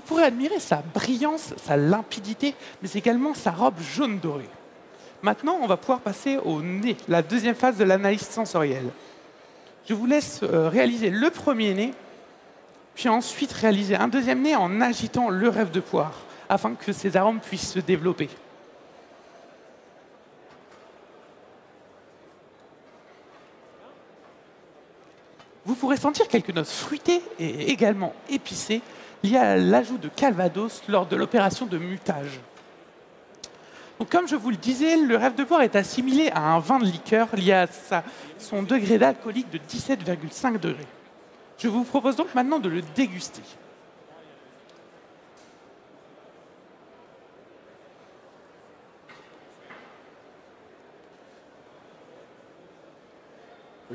pourrez admirer sa brillance, sa limpidité, mais également sa robe jaune dorée. Maintenant, on va pouvoir passer au nez, la deuxième phase de l'analyse sensorielle. Je vous laisse réaliser le premier nez, puis ensuite réaliser un deuxième nez en agitant le rêve de poire, afin que ces arômes puissent se développer. Vous pourrez sentir quelques notes fruitées et également épicées liées à l'ajout de calvados lors de l'opération de mutage. Donc, comme je vous le disais, le rêve de poire est assimilé à un vin de liqueur lié à son degré d'alcoolique de 17,5 degrés. Je vous propose donc maintenant de le déguster.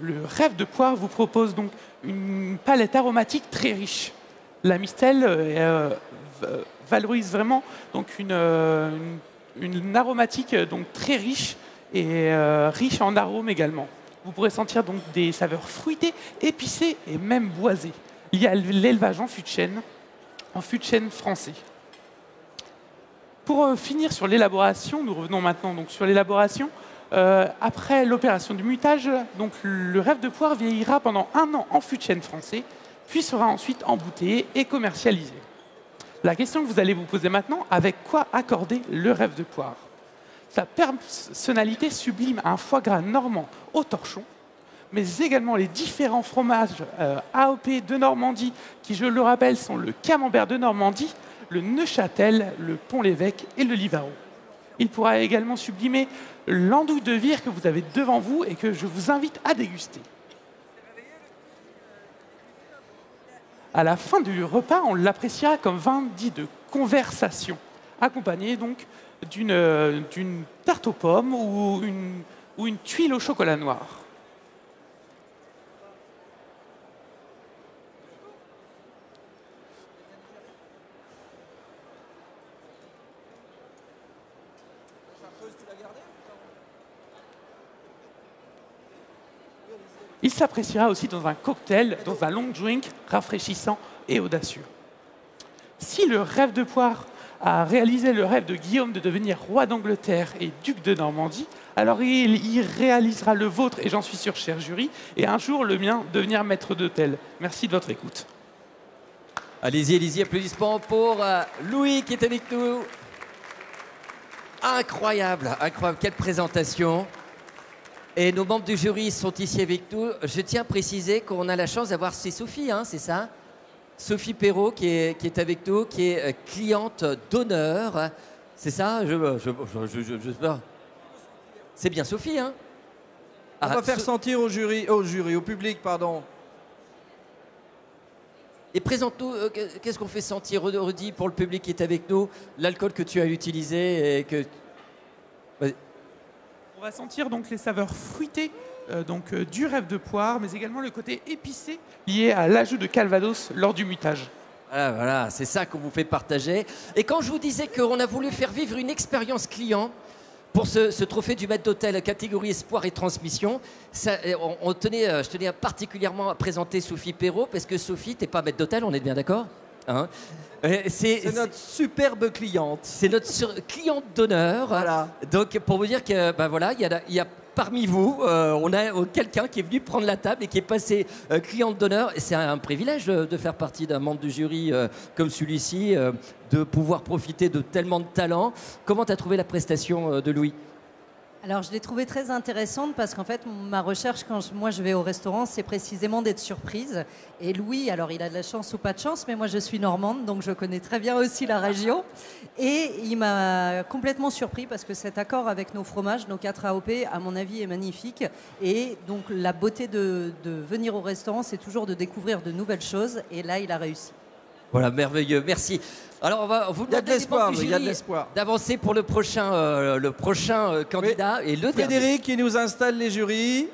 Le rêve de poire vous propose donc une palette aromatique très riche. La Mistel valorise vraiment donc une aromatique donc très riche et riche en arômes également. Vous pourrez sentir donc des saveurs fruitées, épicées et même boisées. Il y a l'élevage en fût de chêne français. Pour finir sur l'élaboration, nous revenons maintenant donc sur l'élaboration. Après l'opération du mutage, donc le rêve de poire vieillira pendant 1 an en fût de chêne français, puis sera ensuite embouteillé et commercialisé. La question que vous allez vous poser maintenant, avec quoi accorder le rêve de poire? Sa personnalité sublime un foie gras normand au torchon, mais également les différents fromages AOP de Normandie, qui, je le rappelle, sont le camembert de Normandie, le Neuchâtel, le Pont-l'Évêque et le Livarot. Il pourra également sublimer l'andouille de vire que vous avez devant vous et que je vous invite à déguster. À la fin du repas, on l'appréciera comme vin dit de conversation, accompagné donc d'une tarte aux pommes ou une tuile au chocolat noir. Il s'appréciera aussi dans un cocktail, dans un long drink rafraîchissant et audacieux. Si le rêve de poire a réalisé le rêve de Guillaume de devenir roi d'Angleterre et duc de Normandie, alors il y réalisera le vôtre, et j'en suis sûr, cher jury, et un jour le mien, devenir maître d'hôtel. Merci de votre écoute. Allez-y, allez-y, applaudissements pour Louis qui est avec nous. Incroyable, incroyable, quelle présentation. Et nos membres du jury sont ici avec nous. Je tiens à préciser qu'on a la chance d'avoir, c'est Sophie, hein, c'est ça? Sophie Perrault qui est avec nous, qui est cliente d'honneur. C'est ça? C'est bien Sophie, hein? On va faire sentir au public, pardon. Et présente-nous, qu'est-ce qu'on fait sentir, redis pour le public qui est avec nous, l'alcool que tu as utilisé et que... On va sentir donc les saveurs fruitées du rêve de poire, mais également le côté épicé lié à l'ajout de calvados lors du mutage. Voilà, c'est ça qu'on vous fait partager. Et quand je vous disais qu'on a voulu faire vivre une expérience client pour ce trophée du maître d'hôtel catégorie espoir et transmission, je tenais particulièrement à présenter Sophie Perrault, parce que Sophie, t'es pas maître d'hôtel, on est bien d'accord, hein? C'est notre superbe cliente. C'est notre cliente d'honneur. Voilà. Donc, pour vous dire que, voilà, il y a parmi vous, on a quelqu'un qui est venu prendre la table et qui est passé cliente d'honneur. C'est un privilège de faire partie d'un membre du jury comme celui-ci, de pouvoir profiter de tellement de talent. Comment tu as trouvé la prestation de Louis ? Alors, je l'ai trouvée très intéressante parce qu'en fait, ma recherche, quand moi je vais au restaurant, c'est précisément d'être surprise. Et Louis, alors il a de la chance ou pas de chance, mais moi je suis normande, donc je connais très bien aussi la région. Et il m'a complètement surpris parce que cet accord avec nos fromages, nos 4 AOP, à mon avis, est magnifique. Et donc, la beauté de venir au restaurant, c'est toujours de découvrir de nouvelles choses. Et là, il a réussi. Voilà, merveilleux, merci. Alors, on va vous demander d'avancer pour le prochain candidat. Oui. Et le Frédéric dernier. qui nous installe les jurys.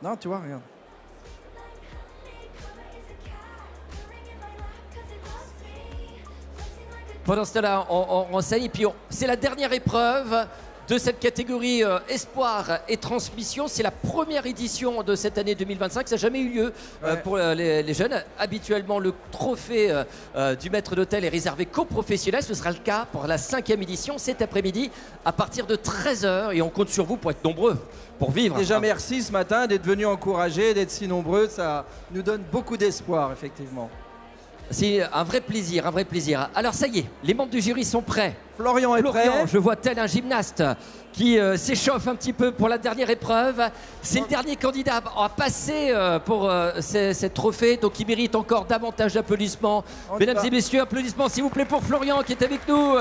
Non, tu vois, regarde. Pendant ce temps-là, on renseigne. Et puis, c'est la dernière épreuve de cette catégorie Espoir et Transmission. C'est la première édition de cette année 2025. Ça n'a jamais eu lieu pour les jeunes. Habituellement, le trophée du maître d'hôtel est réservé qu'aux professionnels. Ce sera le cas pour la 5e édition cet après-midi à partir de 13 h. Et on compte sur vous pour être nombreux, pour vivre. Déjà, merci ce matin d'être venus encourager, d'être si nombreux. Ça nous donne beaucoup d'espoir, effectivement. C'est un vrai plaisir, un vrai plaisir. Alors ça y est, les membres du jury sont prêts. Florian est prêt. Je vois tel un gymnaste qui s'échauffe un petit peu pour la dernière épreuve. C'est le dernier candidat à passer pour ce trophée, donc il mérite encore davantage d'applaudissements. Mesdames et messieurs, applaudissements s'il vous plaît pour Florian qui est avec nous.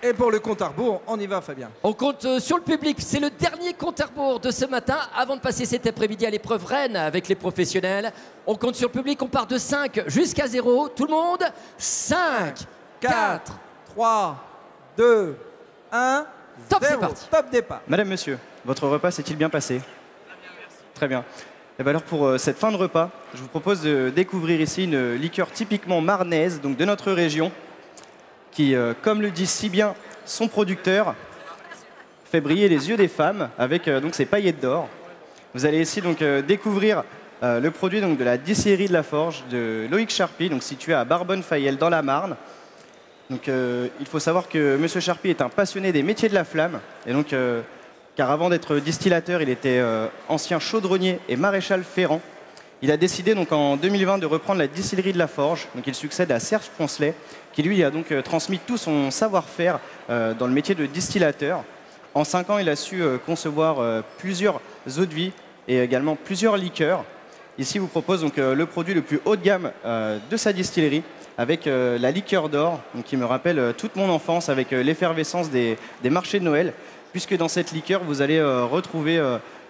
Et pour le compte à rebours, on y va Fabien. On compte sur le public, c'est le dernier compte à rebours de ce matin avant de passer cet après-midi à l'épreuve reine avec les professionnels. On compte sur le public, on part de 5 jusqu'à 0. Tout le monde, 5, 4, 3, 2, 1, top, 0. c'est parti. Top départ. Madame, monsieur, votre repas s'est-il bien passé? Très bien. Et bien alors pour cette fin de repas, je vous propose de découvrir ici une liqueur typiquement marnaise, donc de notre région, qui, comme le dit si bien son producteur, fait briller les yeux des femmes avec donc ses paillettes d'or. Vous allez ici donc découvrir le produit donc, de la distillerie de la Forge de Loïc Charpie, donc situé à Barbonne-Fayel dans la Marne. Donc, il faut savoir que Monsieur Charpie est un passionné des métiers de la flamme, et donc, car avant d'être distillateur, il était ancien chaudronnier et maréchal ferrant. Il a décidé donc en 2020 de reprendre la distillerie de la Forge, donc il succède à Serge Poncelet, qui lui a donc transmis tout son savoir-faire dans le métier de distillateur. En 5 ans, il a su concevoir plusieurs eaux de vie et également plusieurs liqueurs. Ici, il vous propose donc le produit le plus haut de gamme de sa distillerie, avec la liqueur d'or, qui me rappelle toute mon enfance avec l'effervescence des marchés de Noël, puisque dans cette liqueur, vous allez retrouver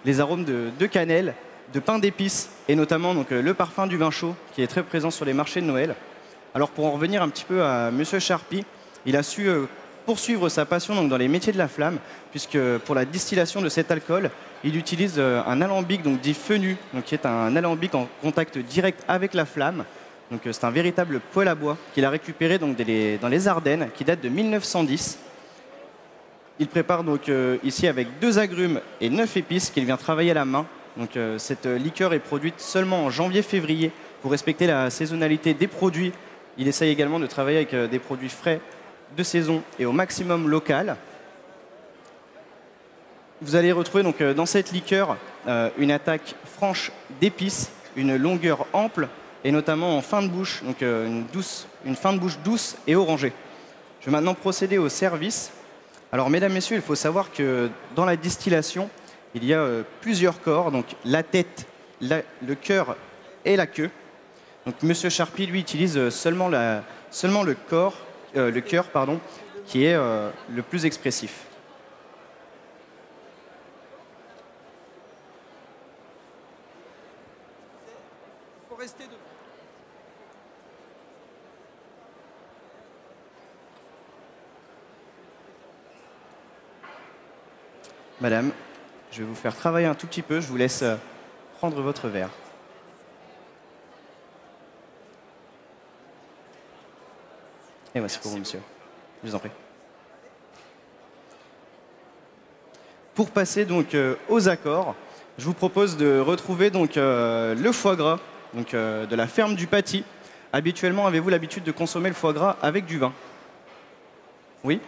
les arômes de cannelle, de pain d'épices et notamment donc, le parfum du vin chaud qui est très présent sur les marchés de Noël. Alors pour en revenir un petit peu à Monsieur Charpie, il a su poursuivre sa passion donc, dans les métiers de la flamme, puisque pour la distillation de cet alcool, il utilise un alambic donc, dit fenu, donc, qui est un alambic en contact direct avec la flamme. Donc c'est un véritable poêle à bois qu'il a récupéré donc, dans les Ardennes, qui date de 1910. Il prépare donc ici avec 2 agrumes et 9 épices qu'il vient travailler à la main. Donc, cette liqueur est produite seulement en janvier-février pour respecter la saisonnalité des produits. Il essaye également de travailler avec des produits frais de saison et au maximum local. Vous allez retrouver donc, dans cette liqueur une attaque franche d'épices, une longueur ample et notamment en fin de bouche, donc une fin de bouche douce et orangée. Je vais maintenant procéder au service. Alors mesdames, messieurs, il faut savoir que dans la distillation, il y a plusieurs corps, donc la tête, le cœur et la queue. Donc Monsieur Charpie, lui, utilise seulement le cœur, qui est le plus expressif. Faut rester devant. Madame, je vais vous faire travailler un tout petit peu, je vous laisse prendre votre verre. Et voici pour vous, monsieur. Je vous en prie. Pour passer donc aux accords, je vous propose de retrouver donc le foie gras donc, de la ferme du Paty. Habituellement, avez-vous l'habitude de consommer le foie gras avec du vin? Oui?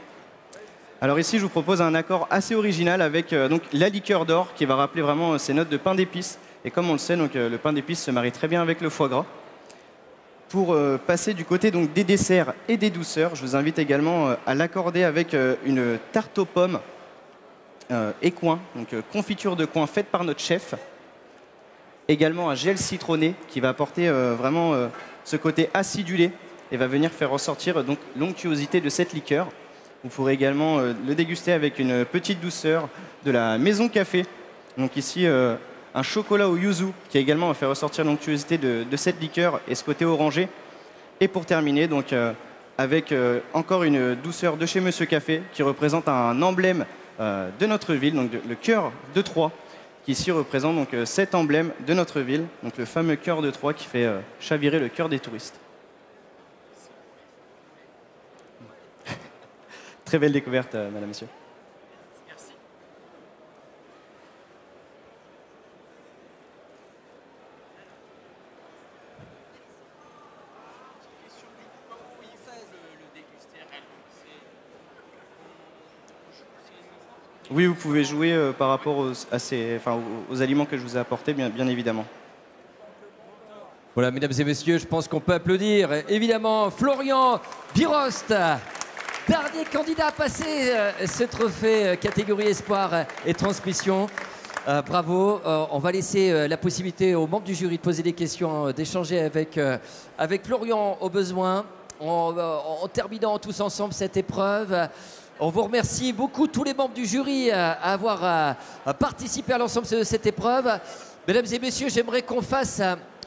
Alors ici, je vous propose un accord assez original avec donc, la liqueur d'or qui va rappeler vraiment ces notes de pain d'épices. Et comme on le sait, donc, le pain d'épices se marie très bien avec le foie gras. Pour passer du côté donc, des desserts et des douceurs, je vous invite également à l'accorder avec une tarte aux pommes écouen, donc confiture de coin faite par notre chef. Également un gel citronné qui va apporter vraiment ce côté acidulé et va venir faire ressortir donc, l'onctuosité de cette liqueur. Vous pourrez également le déguster avec une petite douceur de la Maison Café. Donc ici, un chocolat au yuzu qui également va faire ressortir l'onctuosité de cette liqueur et ce côté orangé. Et pour terminer, donc, avec encore une douceur de chez Monsieur Café qui représente un emblème de notre ville, donc le cœur de Troyes, qui ici représente donc, cet emblème de notre ville, donc le fameux cœur de Troyes qui fait chavirer le cœur des touristes. très belle découverte, madame, monsieur. Merci. Oui, vous pouvez jouer par rapport aux aliments que je vous ai apportés, bien évidemment. Voilà, mesdames et messieurs, je pense qu'on peut applaudir. Évidemment, Florian Birost, dernier candidat à passer ce trophée catégorie espoir et transmission. Bravo. On va laisser la possibilité aux membres du jury de poser des questions, d'échanger avec Florian au besoin, en terminant tous ensemble cette épreuve. On vous remercie beaucoup, tous les membres du jury, à avoir participé à l'ensemble de cette épreuve. Mesdames et messieurs, j'aimerais qu'on fasse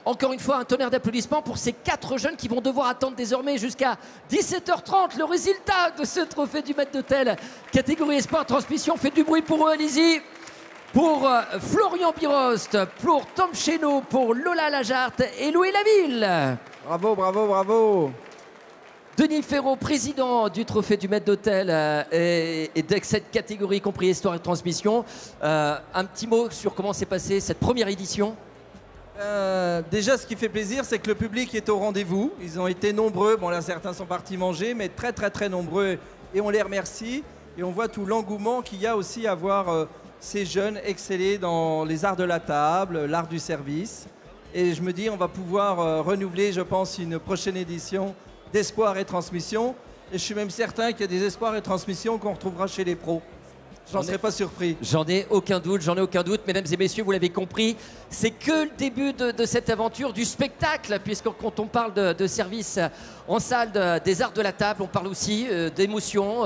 encore une fois un tonnerre d'applaudissements pour ces 4 jeunes qui vont devoir attendre désormais jusqu'à 17h30 le résultat de ce trophée du maître d'hôtel catégorie espoir transmission. Faites du bruit pour eux, allez-y. Pour Florian Birost, pour Tom Chénaud, pour Lola Lajarte et Louis Laville. Bravo, bravo, bravo. Denis Ferraud, président du trophée du maître d'hôtel et de cette catégorie compris histoire et transmission. Un petit mot sur comment s'est passée cette première édition. Déjà, ce qui fait plaisir, c'est que le public est au rendez-vous. Ils ont été nombreux. Bon, là, certains sont partis manger, mais très, très, très nombreux. Et on les remercie. Et on voit tout l'engouement qu'il y a aussi à voir ces jeunes exceller dans les arts de la table, l'art du service. Et je me dis, on va pouvoir renouveler, je pense, une prochaine édition d'Espoir et Transmission. Et je suis même certain qu'il y a des espoirs et transmissions qu'on retrouvera chez les pros. J'en serais pas surpris. J'en ai aucun doute, mesdames et messieurs, vous l'avez compris, c'est que le début de cette aventure du spectacle, puisque quand on parle de service en salle des arts de la table, on parle aussi d'émotions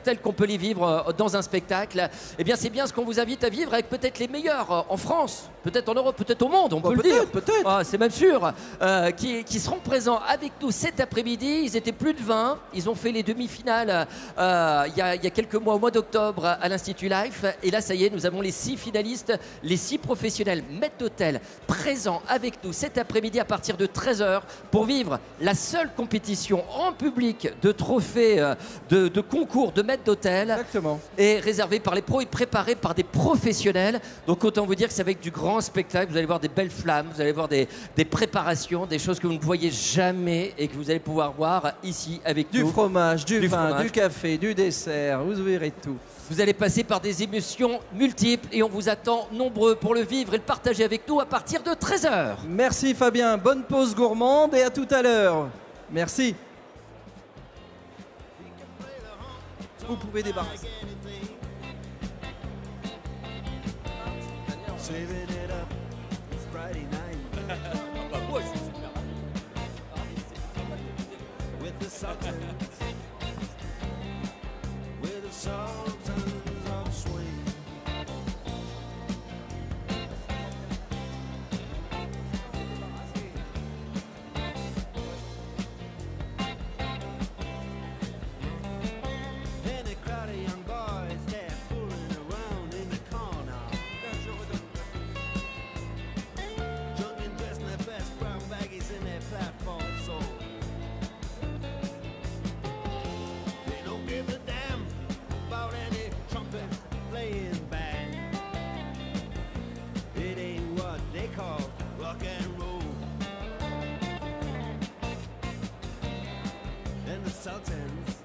telles qu'on peut les vivre dans un spectacle. Eh bien, c'est bien ce qu'on vous invite à vivre avec peut-être les meilleurs en France, peut-être en Europe, peut-être au monde, on peut le dire. Peut-être. Ah, c'est même sûr, qui seront présents avec nous cet après-midi. Ils étaient plus de 20, ils ont fait les demi-finales il y a quelques mois, au mois d'octobre, à l'Institut Life. Et là, ça y est, nous avons les 6 finalistes, les 6 professionnels maîtres d'hôtel présents avec nous cet après-midi à partir de 13h pour vivre la seule compétition en public de trophées de concours de maîtres d'hôtel. Exactement. Et réservé par les pros et préparé par des professionnels. Donc autant vous dire que c'est avec du grand spectacle. Vous allez voir des belles flammes, vous allez voir des préparations, des choses que vous ne voyez jamais et que vous allez pouvoir voir ici avec nous. Du fromage, du vin, fromage, du café, du dessert, vous verrez tout. Vous allez passer par des émotions multiples et on vous attend nombreux pour le vivre et le partager avec nous à partir de 13h. Merci Fabien, bonne pause gourmande et à tout à l'heure. Merci. Vous pouvez débarrasser. Moi, je suis super.